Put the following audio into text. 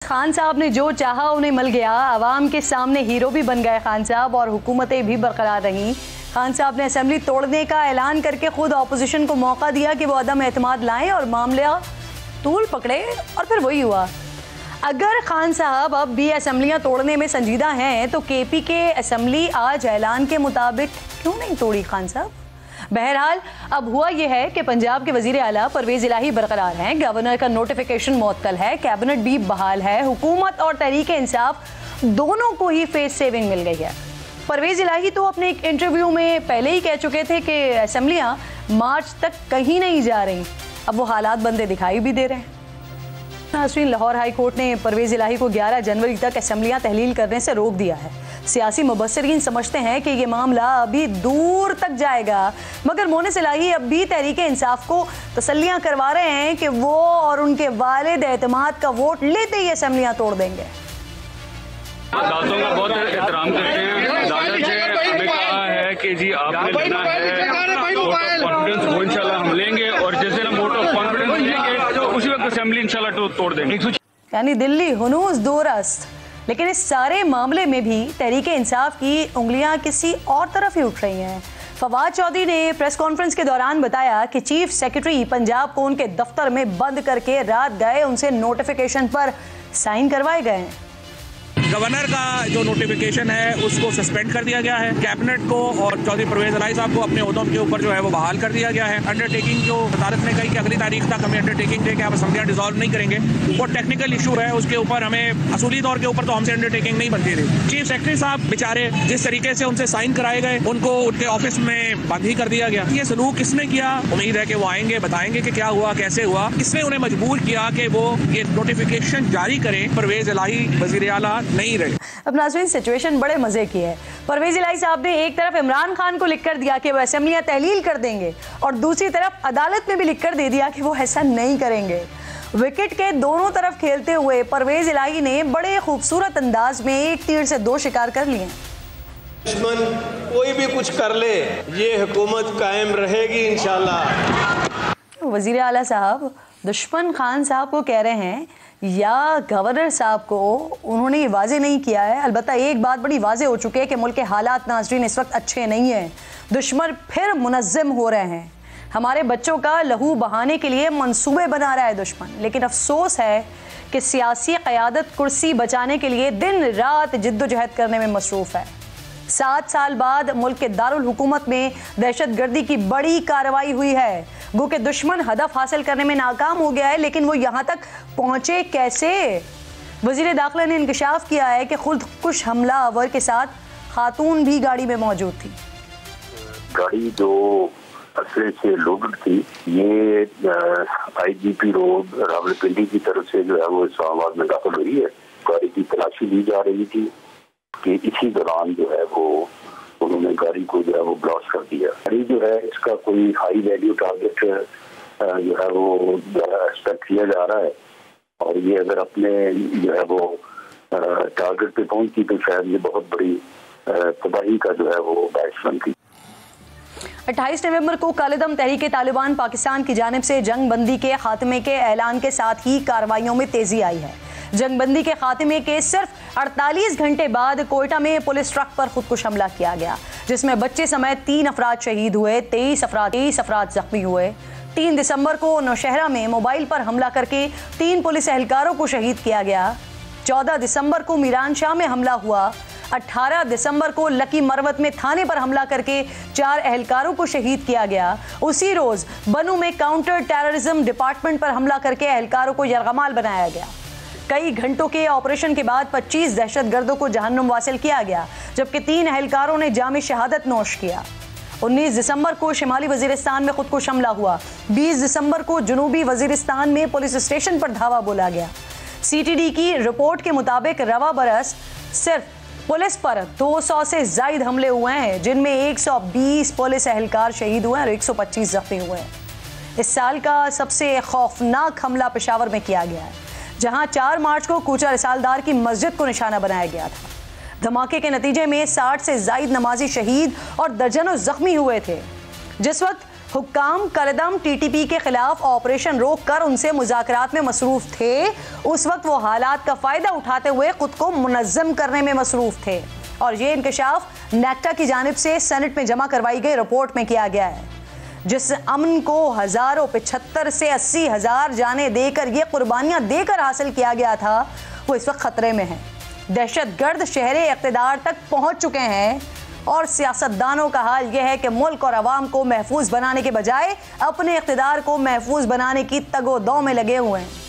खान साहब ने जो चाहा उन्हें मिल गया। आवाम के सामने हीरो भी बन गए खान साहब और हुकूमतें भी बरकरार रहीं। खान साहब ने असेंबली तोड़ने का ऐलान करके खुद ऑपोजिशन को मौका दिया कि वो अदम एतमाद लाएं और मामला तूल पकड़े, और फिर वही हुआ। अगर खान साहब अब भी असेंबलियां तोड़ने में संजीदा हैं तो केपी के असेंबली आज ऐलान के मुताबिक क्यों नहीं तोड़ी खान साहब? बहरहाल अब हुआ यह है कि पंजाब के वजीर आला परवेज इलाही बरकरार हैं, गवर्नर का नोटिफिकेशन मुअत्तल है, कैबिनेट भी बहाल है, हुकूमत और तहरीक इंसाफ दोनों को ही फेस सेविंग मिल गई है। परवेज इलाही तो अपने एक इंटरव्यू में पहले ही कह चुके थे कि असेंबलियां मार्च तक कहीं नहीं जा रही। अब वो हालात बनते दिखाई भी दे रहे हैं। नाज़रीन, लाहौर हाई कोर्ट ने परवेज इलाही को 11 जनवरी तक असेंबलियां तहलील करने से रोक दिया है। सियासी मुबस्सिरीन समझते हैं कि ये मामला अभी दूर तक जाएगा, मगर मोनिस इलाही अब भी तहरीक इंसाफ को तसल्लियां करवा रहे हैं कि वो और उनके वालिद एतमाद का वोट लेते ही असेंबलियां तोड़ देंगे। दादों का बहुत एहतराम करते हैं। दादा जी हमें कहा है कि जी आपने लेना है वोट ऑफ कॉन्फिडेंस, वो इंशाल्लाह हम लेंगे और जैसे हम वोट ऑफ कॉन्फिडेंस लेंगे तो उसी वक्त असेंबली इंशाल्लाह तोड़ देंगे। यानी दिल्ली हुनूस दूरस्त, लेकिन इस सारे मामले में भी तहरीक इंसाफ की उंगलियां किसी और तरफ ही उठ रही हैं। फवाद चौधरी ने प्रेस कॉन्फ्रेंस के दौरान बताया कि चीफ सेक्रेटरी पंजाब को उनके दफ्तर में बंद करके रात गए उनसे नोटिफिकेशन पर साइन करवाए गए हैं। गवर्नर का जो नोटिफिकेशन है उसको सस्पेंड कर दिया गया है। कैबिनेट को और चौधरी परवेज इलाही साहब को अपने ओहदों के ऊपर जो है वो बहाल कर दिया गया है। अंडरटेकिंग जो अदालत ने कही कि अगली तारीख तक हमें अंडरटेकिंग दे के आप असेंबलियां डिसॉल्व नहीं करेंगे, वो टेक्निकल इशू है, उसके ऊपर हमें असूली तौर के ऊपर तो हमसे अंडरटेकिंग नहीं बनती रही। चीफ सेक्रेटरी साहब बेचारे जिस तरीके से उनसे साइन कराए गए उनको उनके ऑफिस में बंद ही कर दिया गया। ये सलूक किसने किया? उम्मीद है कि वो आएंगे, बताएंगे कि क्या हुआ, कैसे हुआ, किसने उन्हें मजबूर किया कि वो ये नोटिफिकेशन जारी करें। परवेज इलाही वजीर आला नहीं रहे। अब नाज़रीन, सिचुएशन बड़े मजे की है। परवेज इलाही साहब ने एक तरफ इमरान खान को लिखकर दिया कि वो असेंबलियां तहलील कर देंगे और दूसरी तरफ अदालत में भी लिखकर दे दिया कि वो ऐसा नहीं करेंगे। विकेट के दोनों तरफ खेलते हुए परवेज इलाही ने बड़े खूबसूरत अंदाज में एक तीर से दो शिकार कर लिए। दुश्मन कोई भी कुछ कर ले, ये हुकूमत कायम रहेगी इंशाल्लाह। वजीर आला साहब दुश्मन खान साहब को कह रहे हैं या गवर्नर साहब को? उन्होंने ये वाजे नहीं किया है। अलबत्ता एक बात बड़ी वाजे हो चुकी है कि मुल्क के हालात नाज़रीन इस वक्त अच्छे नहीं हैं। दुश्मन फिर मुनज़्ज़म हो रहे हैं। हमारे बच्चों का लहू बहाने के लिए मंसूबे बना रहा है दुश्मन। लेकिन अफसोस है कि सियासी क़यादत कुर्सी बचाने के लिए दिन रात जिद्दोजहद करने में मसरूफ़ है। 7 साल बाद मुल्क के दारुल हुकूमत में दहशत गर्दी की बड़ी कार्रवाई हुई है। गो के दुश्मन हदफ हासिल करने में नाकाम हो गया है, लेकिन वो यहाँ तक पहुँचे कैसे? वज़ीर दाखिला ने इंकशाफ किया है कि खुदकुश हमला आवर के साथ खातून भी गाड़ी में मौजूद थी। गाड़ी जो असले से लोडेड थी, ये IGP रोड रावलपिंडी की तरफ से जो है वो इस्लामाबाद में दाखिल हुई है। गाड़ी की तलाशी ली जा रही थी कि इसी दौरान जो है वो उन्होंने गाड़ी को जो है वो ब्लास्ट कर दिया। गाड़ी जो है इसका कोई हाई वैल्यू टारगेट जो है वो एक्सपेक्ट किया जा रहा है और ये अगर अपने जो है वो टारगेट पे पहुंचती तो शायद ये बहुत बड़ी तबाही का जो है वो बाइस बनती। 28 नवंबर को कालेदम तहरीक तालिबान पाकिस्तान की जानिब से जंग बंदी के खात्मे के ऐलान के साथ ही कार्रवाइयों में तेजी आई है। जंग बंदी के खात्मे के सिर्फ 48 घंटे बाद कोयटा में पुलिस ट्रक पर खुदकुश हमला किया गया, जिसमें बच्चे समेत 3 अफराद शहीद हुए, 23 अफराद जख्मी हुए। 3 दिसंबर को नौशहरा में मोबाइल पर हमला करके 3 पुलिस एहलकारों को शहीद किया गया। 14 दिसंबर को मीरान शाह में हमला हुआ। 18 दिसंबर को लकी मरवत में थाने पर हमला करके 4 एहलकारों को शहीद किया गया। उसी रोज बनू में काउंटर टेररिज्म डिपार्टमेंट पर हमला करके एहलकारों को यरगमाल बनाया गया। कई घंटों के ऑपरेशन के बाद 25 दहशतगर्दों को जहन्नुम वासिल किया गया, जबकि 3 एहलकारों ने जामे शहादत नोश किया। 19 दिसंबर को शिमाली वजीरिस्तान में खुदकुश हमला हुआ। 20 दिसंबर को जनूबी वजीरिस्तान में पुलिस स्टेशन पर धावा बोला गया। CTD की रिपोर्ट के मुताबिक रवा बरस सिर्फ पुलिस पर 200 से जायद हमले हुए हैं, जिनमें 120 पुलिस एहलकार शहीद हुए और 125 जख्मी हुए हैं। इस साल का सबसे खौफनाक हमला पेशावर में किया गया है, जहां 4 मार्च को कूचा रिसालदार की मस्जिद को निशाना बनाया गया था। धमाके के नतीजे में 60 से जायद नमाजी शहीद और दर्जनों जख्मी हुए थे। जिस वक्त हुक्काम कलदम टीटीपी के खिलाफ ऑपरेशन रोक कर उनसे मुज़ाकरात में मसरूफ थे। उस वक्त वो हालात का फ़ायदा उठाते हुए खुद को मुनज़्ज़म करने में मसरूफ थे और ये इंकशाफ नेक्टा की जानिब से सेनेट में जमा करवाई गई रिपोर्ट में किया गया है। जिस अमन को हज़ारों 75 से 80 हज़ार जानें देकर ये कुर्बानियाँ देकर हासिल किया गया था, वो इस वक्त ख़तरे में है। दहशतगर्द शहरे इक़्तिदार तक पहुँच चुके हैं और सियासतदानों का हाल यह है कि मुल्क और अवाम को महफूज बनाने के बजाय अपने इक़्तिदार को महफूज बनाने की तगोदौ में लगे हुए हैं।